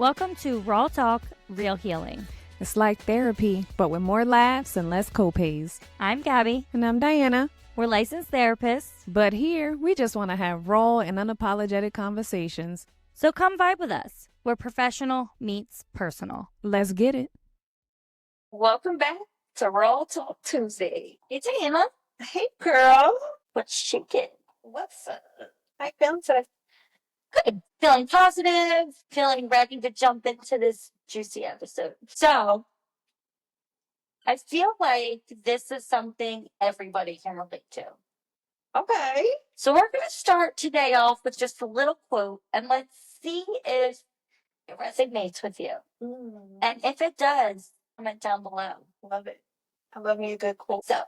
Welcome to Raw Talk, Real Healing. It's like therapy, but with more laughs and less copays. I'm Gabby. And I'm Diana. We're licensed therapists. But here, we just want to have raw and unapologetic conversations. So come vibe with us, where professional meets personal. Let's get it. Welcome back to Raw Talk Tuesday. It's Diana. Hey, girl. What's shaking? What's up? How you feeling today? Good. Feeling positive, feeling ready to jump into this juicy episode. So, I feel like this is something everybody can relate to. Okay. So we're going to start today off with just a little quote, and let's see if it resonates with you. And if it does, comment down below. Love it. I love me a good quote. So,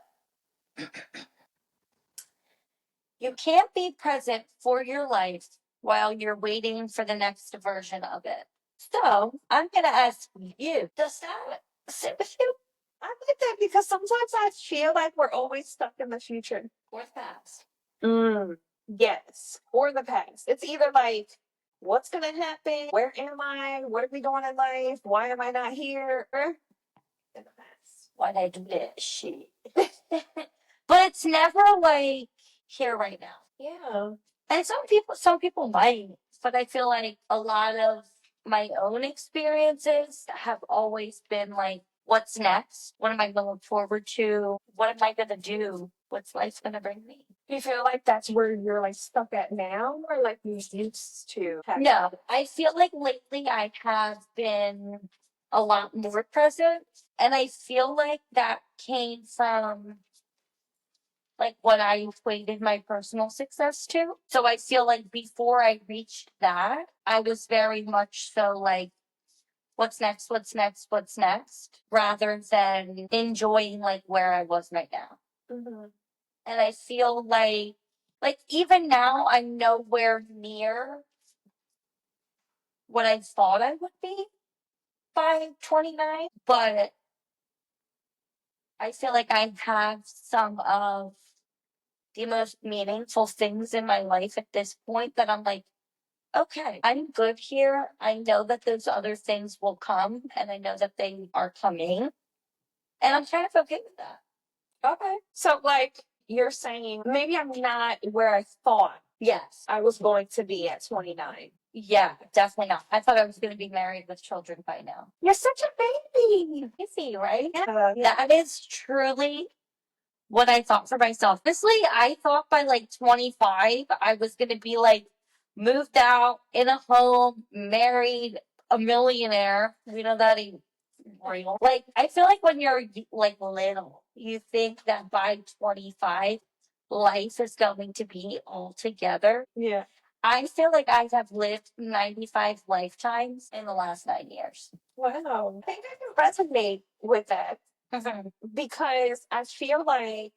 you can't be present for your life while you're waiting for the next version of it. So, I'm going to ask you, does that sit with you I like that because sometimes I feel like we're always stuck in the future. or the past? Yes. Or the past. It's either like, what's going to happen? Where am I? What are we doing in life? Why am I not here? Or in the past. Why'd I do this shit? But it's never like here right now. Yeah. And some people might, but I feel like a lot of my own experiences have always been like, what's next? What am I going forward to? What am I going to do? What's life going to bring me? Do you feel like that's where you're like stuck at now, or like you used to have? No, I feel like lately I have been a lot more present, and I feel like that came from like what I equated my personal success to. So I feel like before I reached that, I was very much so like, what's next, what's next, what's next, rather than enjoying like where I was right now. Mhm. And I feel like even now I'm nowhere near what I thought I would be by 29, but I feel like I have some of the most meaningful things in my life at this point that I'm like, okay, I'm good here. I know that those other things will come, and I know that they are coming, and I'm kind of okay with that. Okay. So, like, you're saying maybe I'm not where I thought Yes. I was going to be at 29. Yeah, definitely not. I thought I was going to be married with children by now. You're such a baby. Easy, right? Yeah. That is truly what I thought for myself. Honestly, I thought by like 25, I was going to be like moved out in a home, married, a millionaire. We know that ain't real. Like, I feel like when you're like little, you think that by 25, life is going to be all together. Yeah. I feel like I have lived 95 lifetimes in the last 9 years. Wow. I think I can resonate with that because I feel like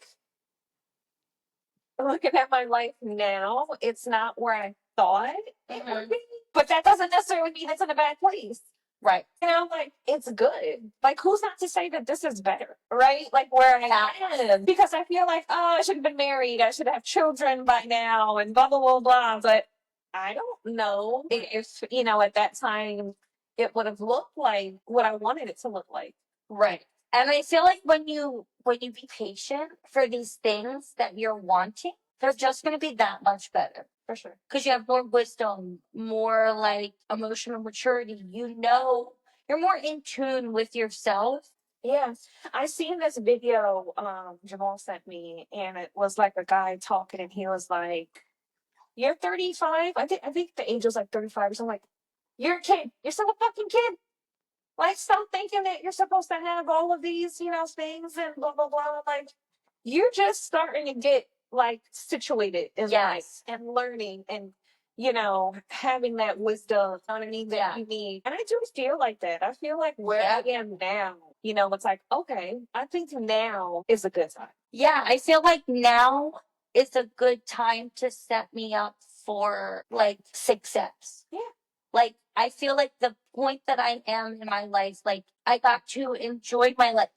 looking at my life now, it's not where I thought it would be. But that doesn't necessarily mean it's in a bad place. Right. You know, like, it's good. Like, who's not to say that this is better, right? Like, where I am. Because I feel like, oh, I should have been married. I should have children by now and blah, blah, blah, blah. But I don't know if, you know, at that time, it would have looked like what I wanted it to look like. Right. And I feel like when you be patient for these things that you're wanting, they're just going to be that much better. For sure. Because you have more wisdom, more like emotional maturity. You know, you're more in tune with yourself. Yeah. I seen this video Jamal sent me, and it was like a guy talking, and he was like, you're 35. I think the age was like 35 or something. Like, you're a kid. You're still a fucking kid. Like, stop thinking that you're supposed to have all of these, you know, things and blah blah blah. Like, you're just starting to get like situated in life and learning and, you know, having that wisdom, you know what I mean, that you need. And I do feel like that. I feel like where I am now, you know, it's like, okay, I think now is a good time. Yeah, I feel like now is a good time to set me up for like success. Yeah. Like, I feel like the point that I am in my life, like I got to enjoy my life.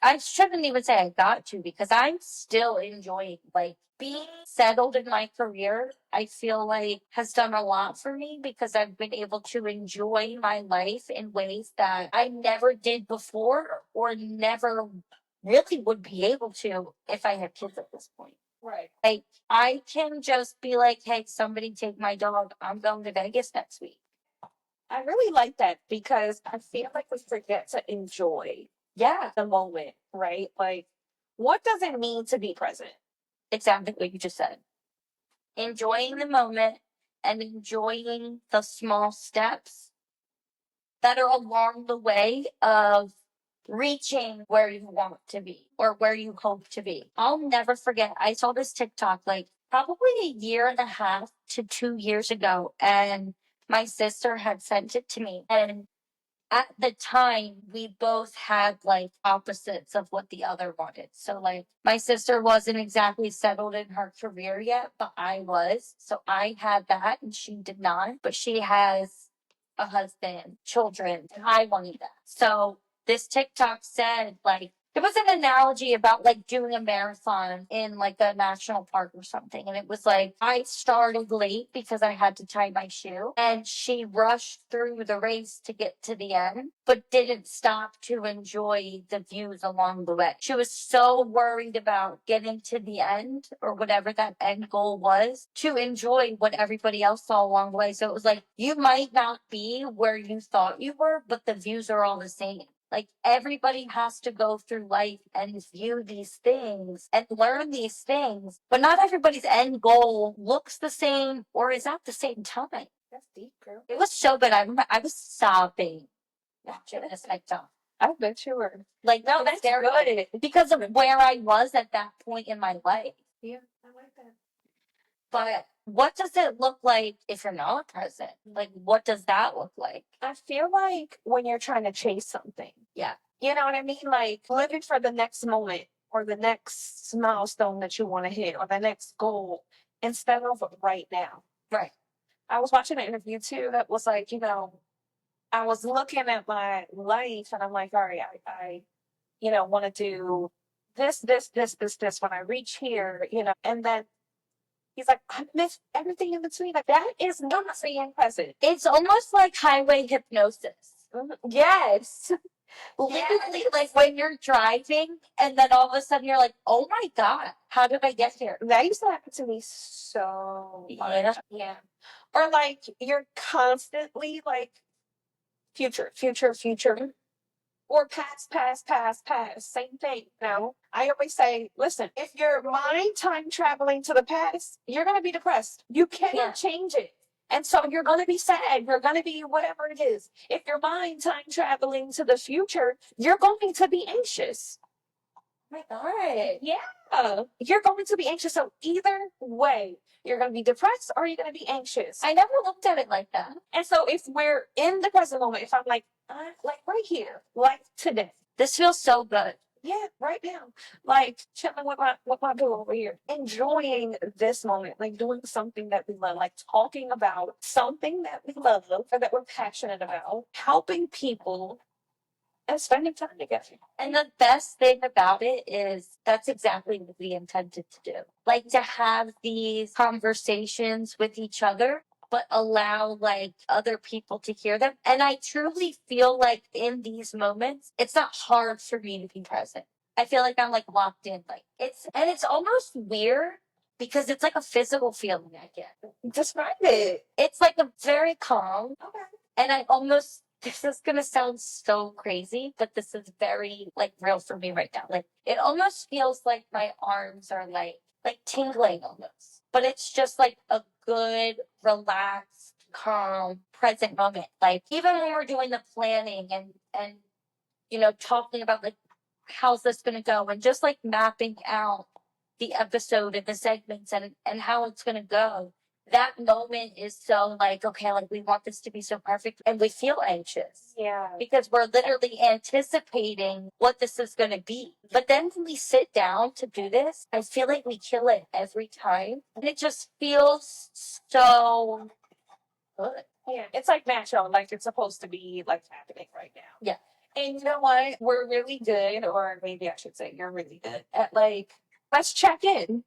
I shouldn't even say I got to because I'm still enjoying like being settled in my career. I feel like has done a lot for me because I've been able to enjoy my life in ways that I never did before or never really would be able to if I had kids at this point. Right. Like I can just be like, hey, somebody take my dog. I'm going to Vegas next week. I really like that because I feel like we forget to enjoy Yeah, the moment, right? Like, what does it mean to be present? exactly what you just said. Enjoying the moment and enjoying the small steps that are along the way of reaching where you want to be or where you hope to be. I'll never forget. I saw this TikTok like probably a year and a half to 2 years ago, and my sister had sent it to me. And at the time, we both had like opposites of what the other wanted. So, like, my sister wasn't exactly settled in her career yet, but I was. So, I had that and she did not. But she has a husband, children, and I wanted that. So, this TikTok said, like, it was an analogy about like doing a marathon in like a national park or something. And it was like, I started late because I had to tie my shoe, and she rushed through the race to get to the end, but didn't stop to enjoy the views along the way. She was so worried about getting to the end or whatever that end goal was to enjoy what everybody else saw along the way. So it was like, you might not be where you thought you were, but the views are all the same. Like everybody has to go through life and view these things and learn these things, but not everybody's end goal looks the same or is at the same time. That's deep, girl. It was so good. I remember I was sobbing watching this TikTok. I bet you were. Like, No, that's good. because of where I was at that point in my life. Yeah, I like that. But what does it look like if you're not present? Like, what does that look like? I feel like when you're trying to chase something, Yeah. you know what I mean? Like living for the next moment or the next milestone that you want to hit or the next goal instead of right now. Right. I was watching an interview too that was like, I was looking at my life and I'm like, all right, I want to do this when I reach here, and then he's like, I miss everything in between. Like that is not being present. It's almost like highway hypnosis. Yes. Literally, like when you're driving and then all of a sudden you're like, oh my God, how did I get here? That used to happen to me so much. Yeah. Yeah. Or like you're constantly like future, or past. Same thing. No, I always say, listen, if your mind time traveling to the past, you're going to be depressed. You cannot Yeah. change it. And so you're going to be sad. You're going to be whatever it is. If your mind time traveling to the future, you're going to be anxious. Oh my God. Yeah. You're going to be anxious. So either way, you're going to be depressed or you're going to be anxious. I never looked at it like that. And so if we're in the present moment, if I'm like right here, like today, This feels so good. yeah, right now, like chilling with my boo over here, enjoying this moment, like doing something that we love, like talking about something that we love or that we're passionate about, helping people, and spending time together. And the best thing about it is that's exactly what we intended to do. Like to have these conversations with each other, but allow like other people to hear them. And I truly feel like in these moments, it's not hard for me to be present. I feel like I'm like locked in. Like it's almost weird because it's like a physical feeling I get. Describe it. It's like a very calm, Okay. and this is gonna sound so crazy, but this is very like real for me right now. Like it almost feels like my arms are like tingling almost. But it's just like a good, relaxed, calm, present moment. Like even when we're doing the planning and talking about like how's this gonna go and just like mapping out the episode and the segments and how it's gonna go. That moment is so like, okay, like we want this to be so perfect and we feel anxious Yeah. because we're literally anticipating what this is going to be. But then when we sit down to do this, I feel like we kill it every time. And it just feels so good. Yeah, it's like natural, like it's supposed to be like happening right now. Yeah. And you know what? We're really good, or maybe I should say you're really good at like, let's check in.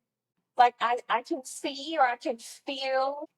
Like I can see or I can feel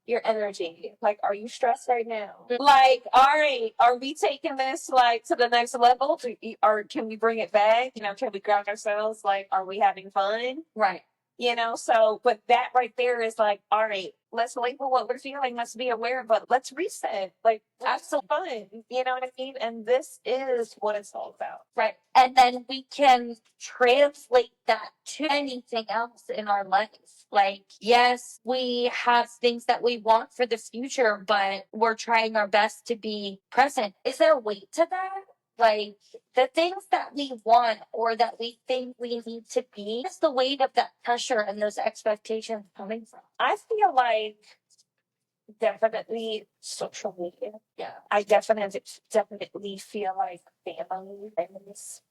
your energy. Like, are you stressed right now? Like, all right, are we taking this like to the next level? Or can we bring it back? You know, can we ground ourselves? Like, are we having fun? Right. You know, so but that right there is like, all right, let's label what we're feeling, let's be aware, but let's reset. Like have some fun. You know what I mean? And this is what it's all about. Right. And then we can translate that to anything else in our life. Like, yes, we have things that we want for the future, but we're trying our best to be present. Is there weight to that? Like, the things that we want or that we think we need to be, where's the weight of that pressure and those expectations coming from? I feel like definitely social media. Yeah. I definitely feel like family friends.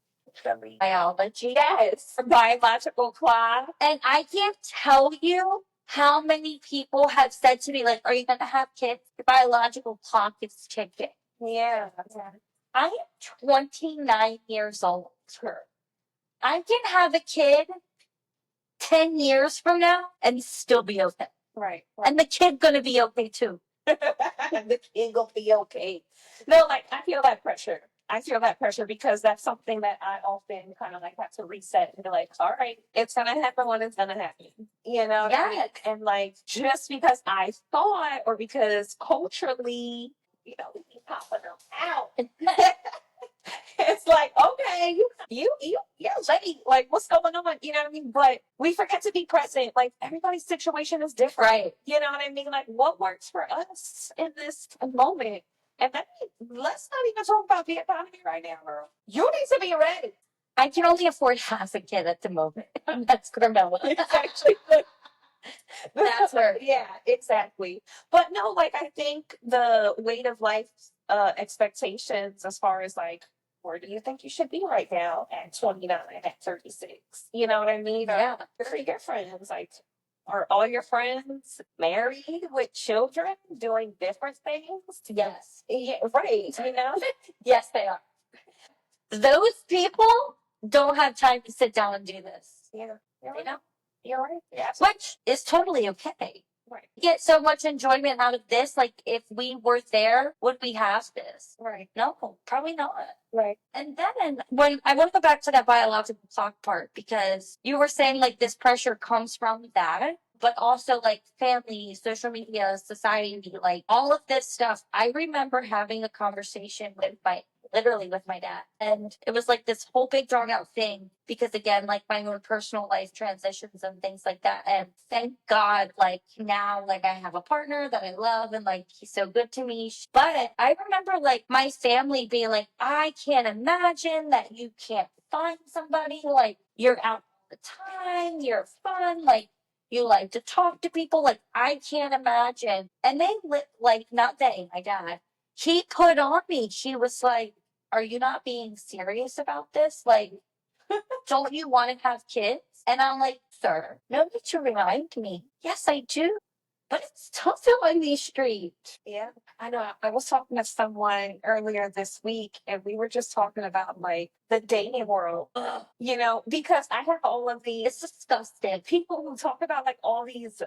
Biology. Yes, biological clock. And I can't tell you how many people have said to me, like, are you going to have kids? Your biological clock is ticking. Yeah. I am 29 years old. I can have a kid 10 years from now and still be okay. Right. And the kid going to be okay too. The kid gonna be okay. No, like I feel that pressure. I feel that pressure because that's something that I often kind of like have to reset and be like, all right, it's gonna happen when it's gonna happen. You know? Yeah. And like just because I thought or because culturally, you know, we be popping them out. It's like, okay, you're late. Like, what's going on? You know what I mean? But we forget to be present. Like, everybody's situation is different. Right. You know what I mean? Like, what works for us in this moment? And then let's not even talk about the economy right now, girl. You need to be ready. I can only afford half a kid at the moment. That's Carmela. It's actually That's her. Yeah, exactly. But no, like I think the weight of life expectations as far as like where do you think you should be right now at 29, at 36? You know what I mean? Yeah. Where are your friends? Like are all your friends married with children doing different things? Yes. Yeah, right. You know? Yes, they are. Those people don't have time to sit down and do this. Yeah. You know? You're right. Yeah. Which is totally okay. Right. Get so much enjoyment out of this. Like, if we were there, would we have this? Right. No, probably not. Right. And then when I want to go back to that biological clock part, because you were saying like this pressure comes from that, but also like family, social media, society, like all of this stuff. I remember having a conversation with literally with my dad. And it was like this whole big drawn out thing because again, like my own personal life transitions and things like that. And thank God, like now, like I have a partner that I love and like he's so good to me. But I remember like my family being like, I can't imagine that you can't find somebody. Like you're out all the time, you're fun, like you like to talk to people. Like I can't imagine. And they like not they, my dad. He put on me. She was like, are you not being serious about this? Like, don't you want to have kids? And I'm like, sir, no need to remind me. Yes, I do. But it's tough on these streets. Yeah, I know. I was talking to someone earlier this week, and we were just talking about like the dating world, you know, because I have all of these. It's disgusting. People who talk about like all these,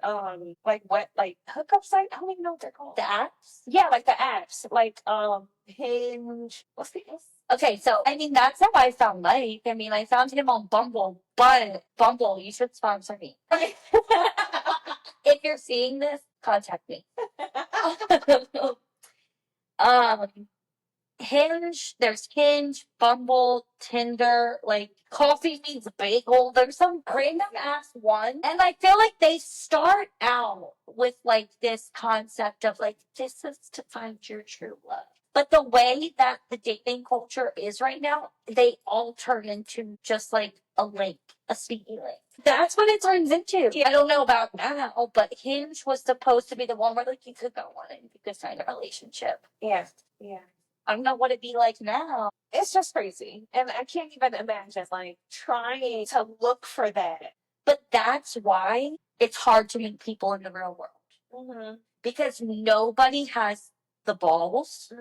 like what, like hookup sites. I don't even know what they're called. The apps? Yeah, like the apps, like Hinge. What's the? Okay, so I mean that's how I found Mike. I mean I found him on Bumble, but Bumble, you should sponsor me. If you're seeing this, contact me. um there's Hinge, Bumble, Tinder, like Coffee Meets Bagel. There's some random ass one. And I feel like they start out with like this concept of like, this is to find your true love. But the way that the dating culture is right now, they all turn into just like a link, a speaking link. That's what it turns into. Yeah. I don't know about now, but Hinge was supposed to be the one where like you could go on and you could find a relationship. Yeah, yeah. I don't know what it'd be like now. It's just crazy. And I can't even imagine like trying to look for that. But that's why it's hard to meet people in the real world. Mm-hmm. because nobody has the balls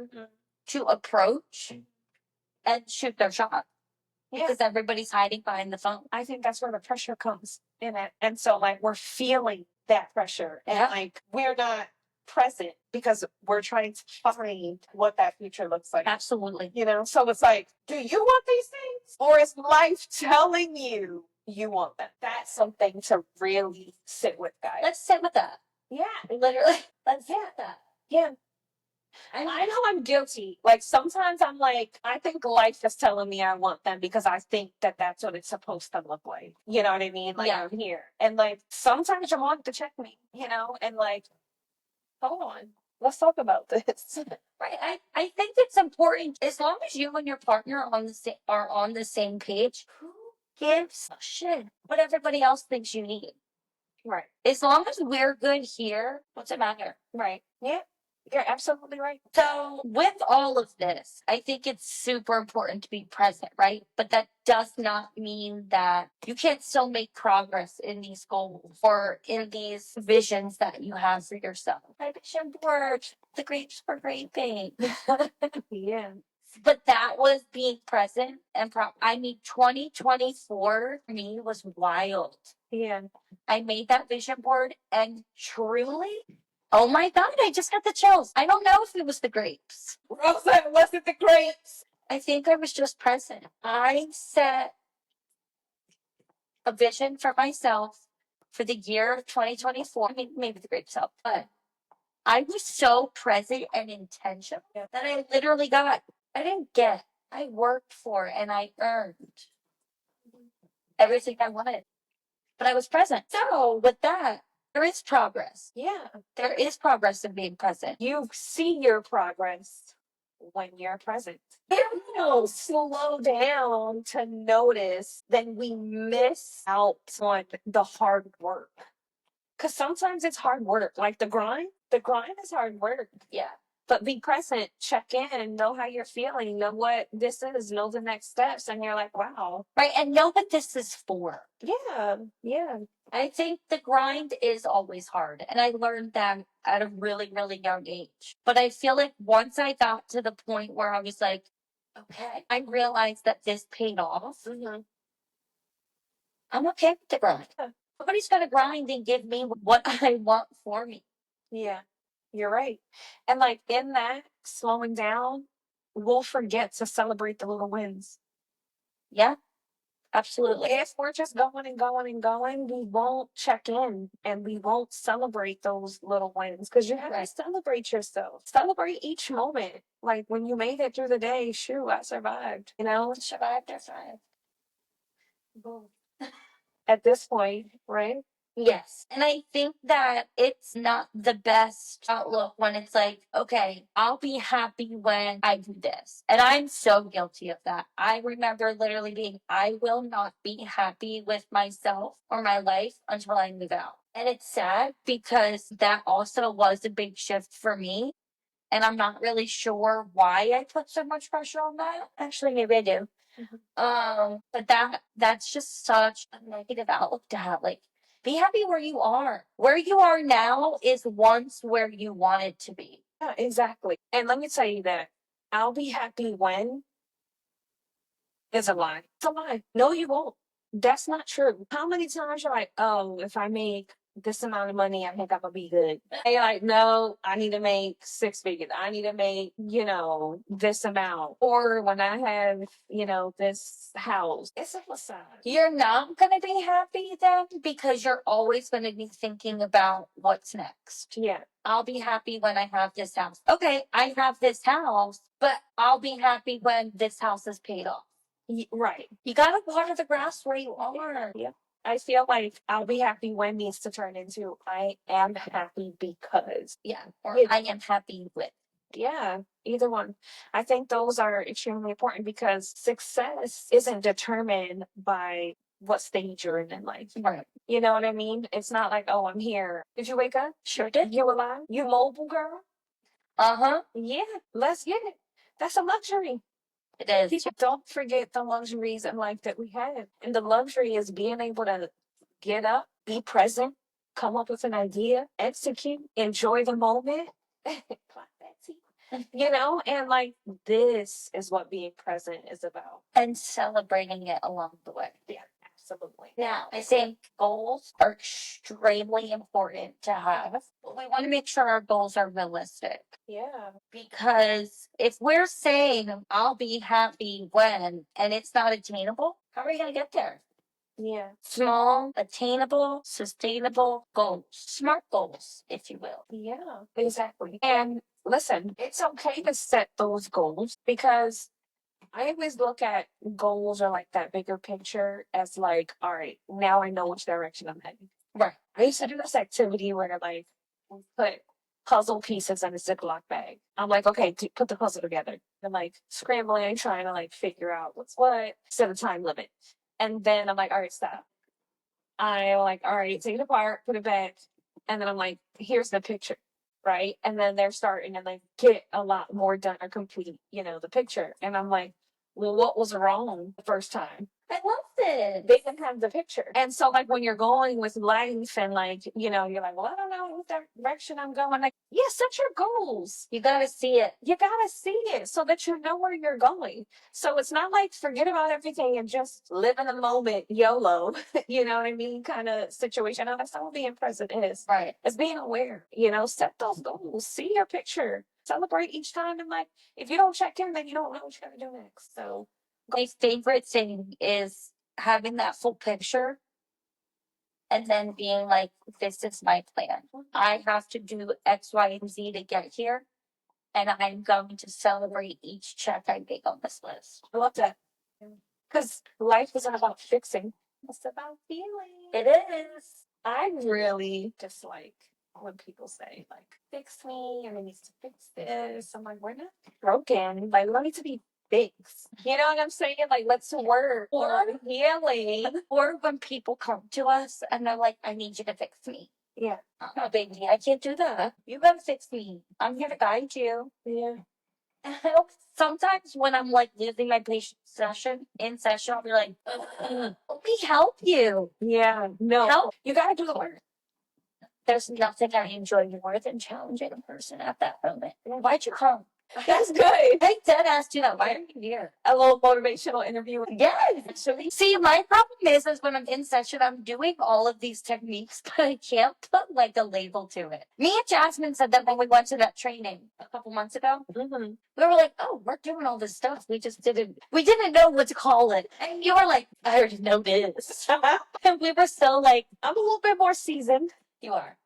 to approach and shoot their shot Yeah. because everybody's hiding behind the phone. I think that's where the pressure comes in it. And so like we're feeling that pressure and Yeah. like we're not present because we're trying to find what that future looks like. Absolutely. You know, so it's like, do you want these things? Or is life telling you you want them? That's something to really sit with, guys. Let's sit with that. Yeah. Literally. Let's sit with that. Yeah. And I know I'm guilty. Like sometimes I'm like, I think life is telling me I want them because I think that that's what it's supposed to look like. You know what I mean? Like Yeah. I'm here. And like sometimes you want to check me, you know, and like, hold on, let's talk about this. Right. I think it's important as long as you and your partner are on the same page. Who gives a shit what everybody else thinks you need? Right. As long as we're good here, what's it matter? Right. Yeah. You're absolutely right. So, with all of this, I think it's super important to be present, right? But that does not mean that you can't still make progress in these goals or in these visions that you have for yourself. My vision board, the grapes for graping. Yeah. But that was being present and 2024 for me was wild. Yeah. I made that vision board and truly, oh my God, I just got the chills. I don't know if it was the grapes. Rosa, was it the grapes? I think I was just present. I set a vision for myself for the year of 2024. I mean, maybe the grapes helped, but I was so present and intentional that I literally I worked for and I earned everything I wanted. But I was present. So with that, there is progress. Yeah. There is progress in being present. You see your progress when you're present. If we don't slow down to notice, then we miss out on the hard work. Because sometimes it's hard work. Like the grind is hard work. Yeah. But be present, check in, know how you're feeling, know what this is, know the next steps. And you're like, wow. Right. And know what this is for. Yeah. Yeah. I think the grind is always hard. And I learned that at a really, really young age. But I feel like once I got to the point where I was like, okay, I realized that this paid off. Mm-hmm. I'm okay with the grind. Yeah. Nobody's got to grind and give me what I want for me. Yeah, you're right. And like in that slowing down, we'll forget to celebrate the little wins. Yeah, absolutely. If we're just going and going and going, we won't check in and we won't celebrate those little wins because you have to celebrate yourself. Celebrate each moment. Like when you made it through the day, shoo, I survived. You know, Survived. boom. At this point, right? Yes. And I think that it's not the best outlook when it's like, okay, I'll be happy when I do this. And I'm so guilty of that. I remember literally being, I will not be happy with myself or my life until I move out. And it's sad because that also was a big shift for me. And I'm not really sure why I put so much pressure on that. Actually, maybe I do. But that's just such a negative outlook to have. Like, be happy where you are. Where you are now is once where you wanted to be. Yeah, exactly. And let me tell you that I'll be happy when is a lie. It's a lie. No, you won't. That's not true. How many times you're like, oh, if I make this amount of money, I think I'm gonna be good. And you're like, no, I need to make 6 figures. I need to make, this amount. Or when I have, this house. It's a facade. You're not going to be happy then because you're always going to be thinking about what's next. Yeah. I'll be happy when I have this house. Okay, I have this house, but I'll be happy when this house is paid off. Right. You got to water the grass where you are. Yeah. I feel like I'll be happy when needs to turn into I am happy because. Yeah. Or I am happy with. Yeah, either one. I think those are extremely important because success isn't determined by what stage you're in life. Right. You know what I mean? It's not like, oh, I'm here. Did you wake up? Sure did. You alive? You mobile, girl? Uh-huh. Yeah, let's get it. That's a luxury. It is. People don't forget the luxuries in life that we have. And the luxury is being able to get up, be present, come up with an idea, execute, enjoy the moment. Clap, Betsy. You know, and like this is what being present is about. And celebrating it along the way. Yeah, absolutely. Now, I think goals are extremely important to have, but we want to make sure our goals are realistic. Yeah. Because if we're saying, I'll be happy when, and it's not attainable, how are you going to get there? Yeah. Small, attainable, sustainable goals, smart goals, if you will. Yeah, exactly. And listen, it's okay to set those goals because I always look at goals or like that bigger picture as like, all right, now I know which direction I'm heading. Right. I used to do this activity where like we put puzzle pieces in a Ziploc bag. I'm like, okay, put the puzzle together. I'm like scrambling, trying to like figure out what's what, set a time limit. And then I'm like, all right, stop. I'm like, all right, take it apart, put it back. And then I'm like, here's the picture. Right. And then they're starting to like get a lot more done or complete, you know, the picture. And I'm like, well, what was wrong the first time? I love this. They didn't have the picture. And so like when you're going with life and like, you know, you're like, well, I don't know what direction I'm going. Like, yeah, set your goals. You got to see it. You gotta see it so that you know where you're going. So it's not like forget about everything and just live in the moment, YOLO, you know what I mean? Kind of situation. No, that's not what being present is. Right. It's being aware, you know, set those goals, see your picture, celebrate each time. And like, if you don't check in, then you don't know what you gotta do next. So My favorite thing is having that full picture and then being like, this is my plan. I have to do X, Y, and Z to get here. And I'm going to celebrate each check I make on this list. I love that. Because life isn't about fixing. It's about feeling. It is. I really dislike when people say, like, fix me or it needs to fix this. I'm like, we're not broken. Like, we don't need to be fixed. You know what I'm saying? Like, let's work on healing. Or when people come to us and they're like, I need you to fix me. Yeah. Oh, baby, I can't do that. You gotta fix me. I'm here to guide you. Yeah. Sometimes when I'm like losing my patient in session, I'll be like, let me help you. Yeah. No. Help. You gotta do the work. There's nothing I enjoy more than challenging a person at that moment. Why'd you come? That's good. I dead ass do that. Why are you here? A little motivational interview. Yes. See, my problem is when I'm in session, I'm doing all of these techniques, but I can't put like a label to it. Me and Jasmine said that when we went to that training a couple months ago. Mm-hmm. We were like, oh, we're doing all this stuff. We didn't know what to call it. And you were like, I already know this. And we were so like, I'm a little bit more seasoned. you are.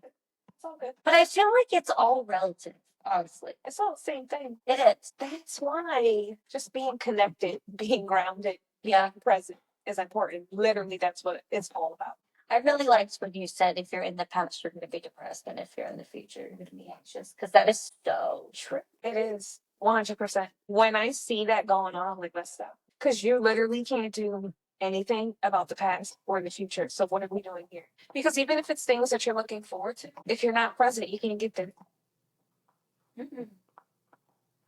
It's all good. But I feel like it's all relative, honestly. It's all the same thing. It is. That's why just being connected, being grounded, Yeah. present is important. Literally, that's what it's all about. I really liked when you said if you're in the past, you're going to be depressed. And if you're in the future, you're going to be anxious. Because that is so true. It is 100%. When I see that going on, I'm like, let's stop. Because you literally can't do anything about the past or the future. So what are we doing here? Because even if it's things that you're looking forward to, if you're not present, you can't get there. Mm-hmm.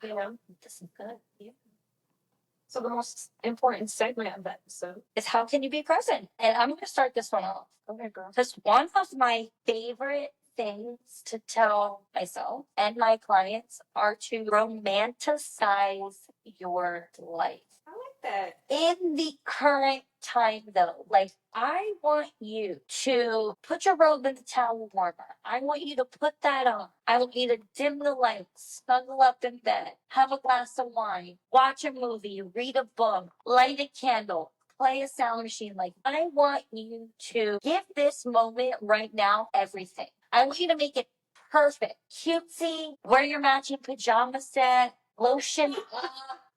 You know? This is good. Yeah. So the most important segment of that episode is how can you be present? And I'm going to start this one off. Okay, girl. Because one of my favorite things to tell myself and my clients are to romanticize your life. I like that. In the current time, though, like I want you to put your robe in the towel warmer. I want you to put that on. I want you to dim the lights, snuggle up in bed, have a glass of wine, watch a movie, read a book, light a candle, play a sound machine. Like, I want you to give this moment right now everything. I want you to make it perfect. Cutesy, wear your matching pajama set, lotion up,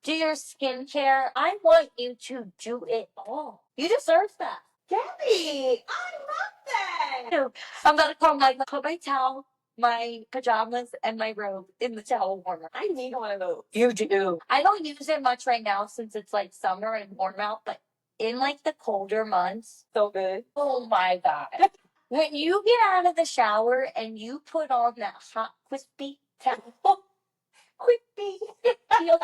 do your skincare. I want you to do it all. You deserve that. Gabby, I love that. I'm gonna come like put my towel, my pajamas, and my robe in the towel warmer. I need one of those. You do. I don't use it much right now since it's like summer and warm out, but in like the colder months, So good. oh my God. When you get out of the shower and you put on that hot, crispy towel, Quickly. it feels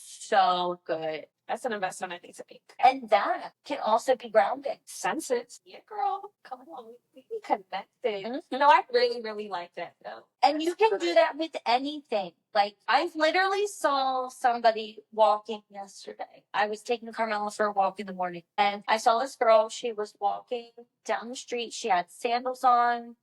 so good. That's an investment I need to make. And that can also be grounding. Senses. Yeah, girl. Come on. We be connected. Mhm. No, I really, really like that though. And you can do that with anything. Like, I literally saw somebody walking yesterday. I was taking Carmela for a walk in the morning, and I saw this girl. She was walking down the street. She had sandals on.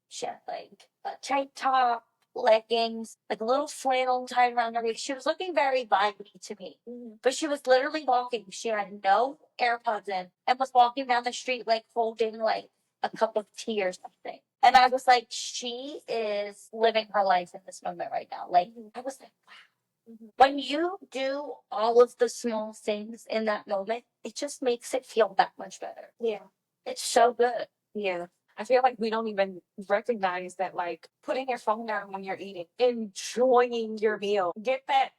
She had like a tank top, leggings, like a little flannel tied around her waist. She was looking very vibey to me, but she was literally walking. She had no AirPods in and was walking down the street, like holding like a cup of tea or something. And I was like, she is living her life in this moment right now. Like, I was like, wow. When you do all of the small things in that moment, it just makes it feel that much better. Yeah. It's so good. Yeah. I feel like we don't even recognize that, like putting your phone down when you're eating, enjoying your meal. Get that.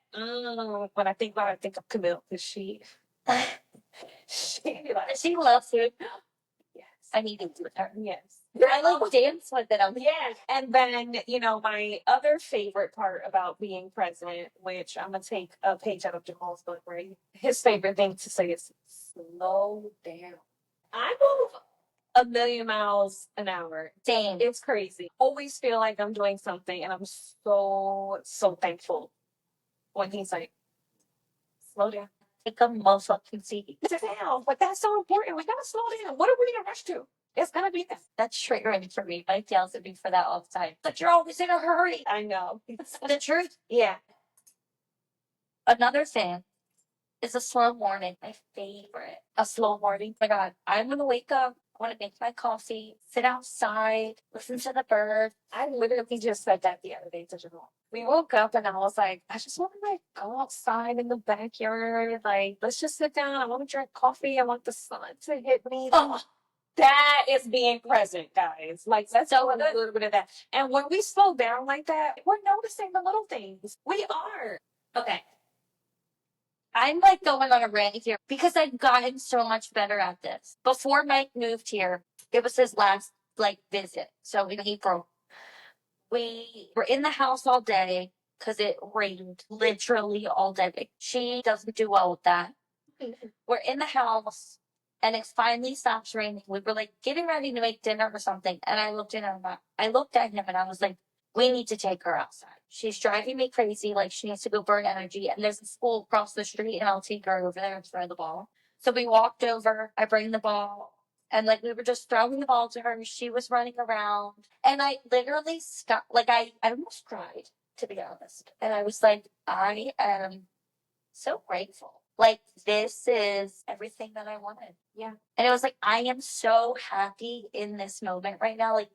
When I think about it, I think of Camille because she like, She loves food. yes. I need to eat with her. Yes. I like dance with it. Yeah. And then, my other favorite part about being present, which I'm going to take a page out of Jamal's book, right? His favorite thing to say is slow down. I move a million miles an hour. Same. It's crazy. Always feel like I'm doing something, and I'm so thankful when he's like, slow down. Take a motherfucking seat. Sit down. But that's so important. We gotta slow down. What are we in a rush to? It's gonna be that. That's triggering for me. My yells at me for that all the time. But you're always in a hurry. I know. It's the truth. Yeah. Another thing is a slow morning. My favorite. A slow morning. Oh my God. I'm gonna wake up. I want to make my coffee, sit outside, listen to the birds. I literally just said that the other day to Jamal. We woke up and I was like, I just want to go outside in the backyard. Like, let's just sit down. I want to drink coffee. I want the sun to hit me. Oh, That is being present, guys. Like, let's So do a little bit of that. And when we slow down like that, we're noticing the little things. We are. okay. I'm like going on a rant here because I've gotten so much better at this. Before Mike moved here, it was his last visit. So in April, we were in the house all day because it rained literally all day. She doesn't do well with that. We're in the house and it finally stops raining. We were like getting ready to make dinner or something. And I looked at him and I was like, we need to take her outside. She's driving me crazy. Like, she needs to go burn energy. And there's a school across the street and I'll take her over there and throw the ball. So we walked over. I bring the ball. And we were just throwing the ball to her. She was running around. And I literally stopped. I almost cried, to be honest. And I was like, I am so grateful. This is everything that I wanted. Yeah. And it was like, I am so happy in this moment right now. It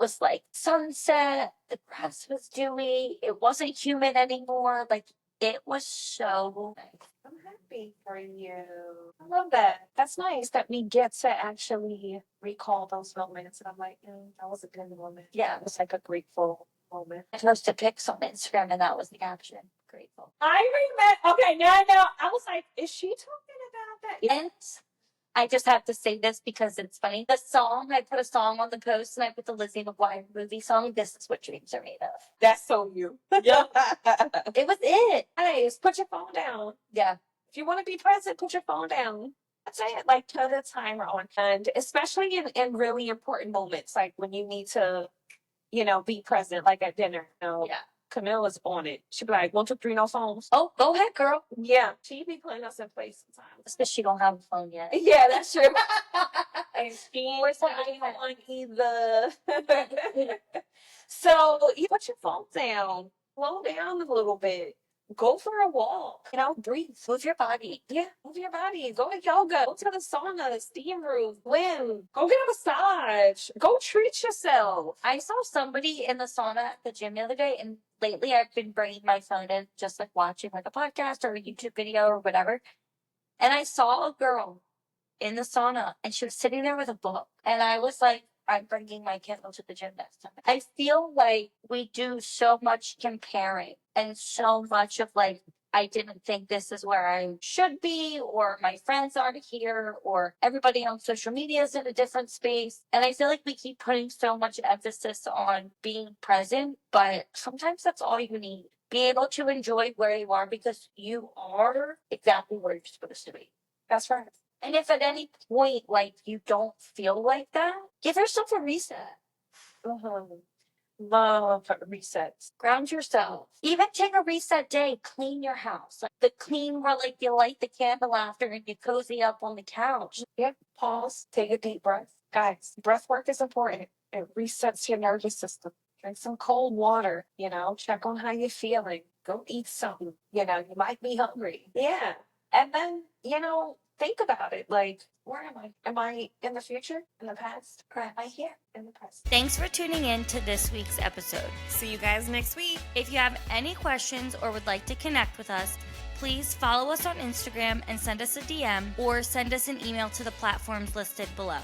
was like sunset, the grass was dewy, it wasn't humid anymore. It was so nice. I'm happy for you. I love that. That's nice that we get to actually recall those moments. And I'm like, that was a good moment. Yeah. It was like a grateful moment. I posted pics on Instagram and that was the caption. Grateful. I remember. Okay, now I know. I was like, is she talking about that? And I just have to say this because it's funny. The song, I put a song on the post and I put the Lizzie McGuire movie song. This is what dreams are made of. That's so you. Yeah. It was it. Guys, put your phone down. Yeah. If you want to be present, put your phone down. That's it. Turn the timer on. And especially in really important moments, like when you need to, be present, like at dinner. Yeah. Camille is on it. She'd be like, 1, 2, 3, no phones. Oh, go ahead, girl. Yeah. She be putting us in place sometimes. It's because she don't have a phone yet. Yeah, that's true. And she Where's ain't the iPad? on either. So you put your phone down. Slow down a little bit. Go for a walk. Breathe. Move your body. Yeah, move your body. Go to yoga. Go to the sauna, the steam room. Swim. Go get a massage. Go treat yourself. I saw somebody in the sauna at the gym the other day, and lately I've been bringing my phone in, just watching a podcast or a YouTube video or whatever. And I saw a girl in the sauna, and she was sitting there with a book. And I was like, I'm bringing my Kindle to the gym next time. I feel like we do so much comparing and so much of I didn't think this is where I should be, or my friends aren't here, or everybody on social media is in a different space. And I feel like we keep putting so much emphasis on being present, but sometimes that's all you need. be able to enjoy where you are because you are exactly where you're supposed to be. That's right. And if at any point, like, you don't feel like that, give yourself a reset. Mhm. Love resets. Ground yourself. Even take a reset day. Clean your house. Like the clean where, like, you light the candle after and you cozy up on the couch. Yep. Pause. Take a deep breath. Guys, breath work is important. It resets your nervous system. Drink some cold water, check on how you're feeling. Go eat something. You might be hungry. Yeah. And then, think about it. Like, where am I? Am I in the future? In the past? Or am I here in the present? Thanks for tuning in to this week's episode. See you guys next week. If you have any questions or would like to connect with us, please follow us on Instagram and send us a DM or send us an email to the platforms listed below.